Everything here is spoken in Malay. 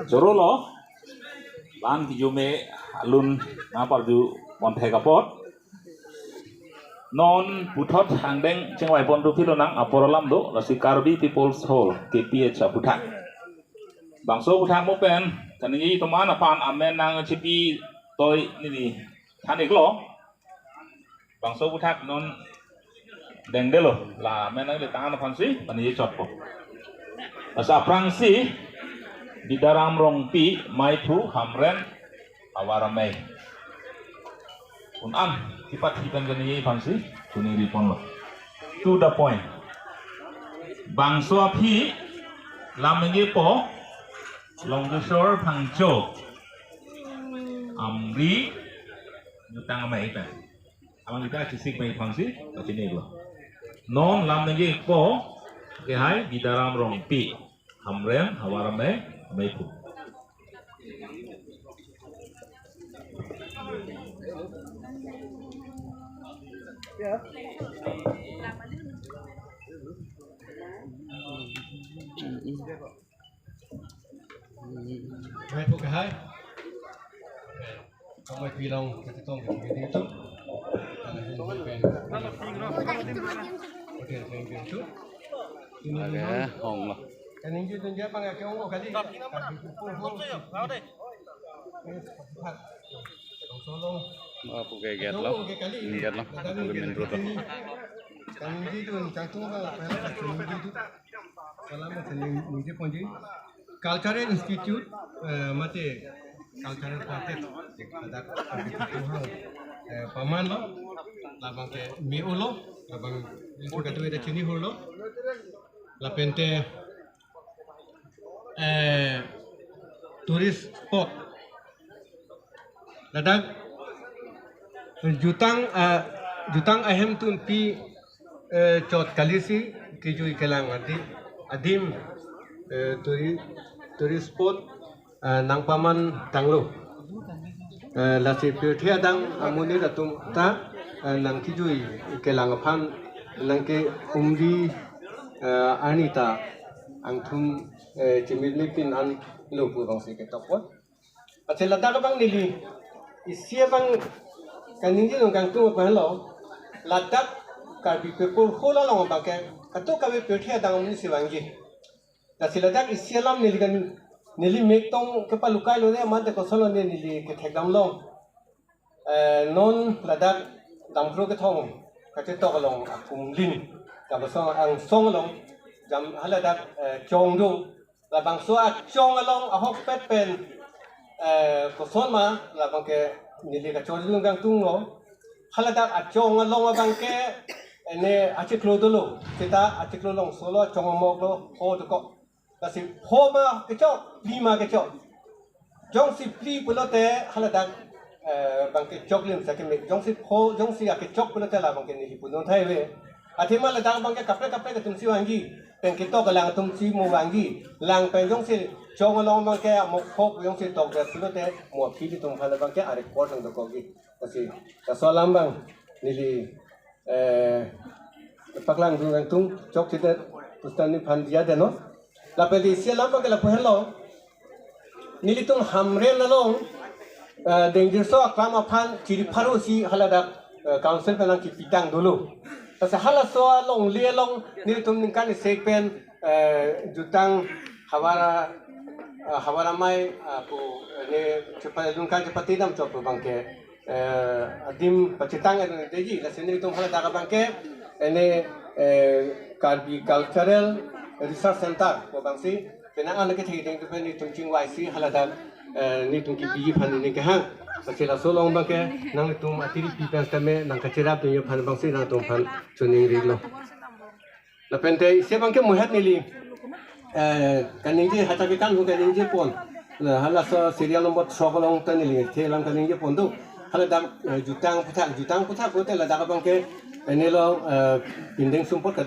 Jorolo, lan kijume alun napar ju monte kapot. Non putot hangdeng cengwai pon tu pilonang aporolam do lasi Karbi People's Hall KPH putak. Bangso putak mo pen kanini toman apan amen nang cipi toy nini tanik lo. Bangso putak non deng delo la men nang le tangan apan si kanini cot po. Asa prangsi di daram rongpi maitu hamren awaramai. Unam tipat hitan gani pansi tuni ripon lo. To the point. Bangso api lamengi po longshore pangjo amri jutang amai kan. Amang kita cisik mai pansi bacini lo. Non lamengi po kehai di daram rongpi hamren awaramai maitu. Hai cô cả hai, không phải phi long cái tôm của cái chút, Agak hong lah. cái này chúng ta bằng cái ống cái gì, Aku kayak get lah. Lihat lah. Aku main dulu tuh. cái gì tu cantum vào cái này cái gì tu, salam cái này mungkin pun jadi Cultural Institute mate cultural quartet ada pertuhan paman lo labang ke meo lo labang itu kata ada cini holo la pente tourist spot ladak jutang ahem tun pi chot kalisi kijui kelang adim tourist spot nang paman tanglo la si pethia dang amuni ratum ta nang kijui kelang phan nang ke umdi anita angthum chimili pin an lopu bang se ke topot achela da bang nili isia bang kaningi nong kang tu pa lo ladak Karbi people hola long bang ke kato ka be pethia dang amuni siwangi Nasiladak isialam niligan nili mektong kepalukai lo deh mante kosolo ne nili ketekdam long non ladak damkro ketong kacetok long akum lin kabasong ang song long jam haladak chong do labang so a chong along ahok pet pen koson ma labang ke nili kacol lung gang tung lo haladak a chong along abang ke ne aciklo dulu kita aciklo long solo chong mok lo ho to ko Kasi homa kecok, lima kecok. Jong si pli pulote haladak bang kecok lim sakit jong si ho jong si kecok pulote lah bang kini punon thai we. Athema ladak bang ke kapre ketum si wangi. Peng ketok lang tum si mo wangi. Lang peng jong si jong along bang ke mo khok jong si tok de pulote mo pli di tum phala bang ke are kot ng dokogi. Kasi kasolam bang nili paklang dung tung chok chite pustani phan dia de no. La pedisia lampa ke la puhello nilitung hamre nalong danger so aklama phan chiri pharu si halada council pelang ki pitang dulu tasa hala so long le long nilitung ningkan sekpen jutang hawara mai apu ne cepat lungkan cepat tidam cop bangke adim pacitang deji la nilitung halada ka bangke ene Karbi Cultural Research Center ko bangsi penang an ke thei deng pe ni tung ching wai si halada ni tung ki bi phan ni ke hang sachela solong bang ke nang tung atiri pi pen tame nang ka chera pe yo phan bangsi nang tung phan chuning ri lo la pente se bang ke muhat ni li kaning ji hata ke kan kaning ji pon la hala so serial number 6 long tan ni li the lang kaning ji pon do halada jutang puthak ko te la da bang ke ene lo pindeng sumpot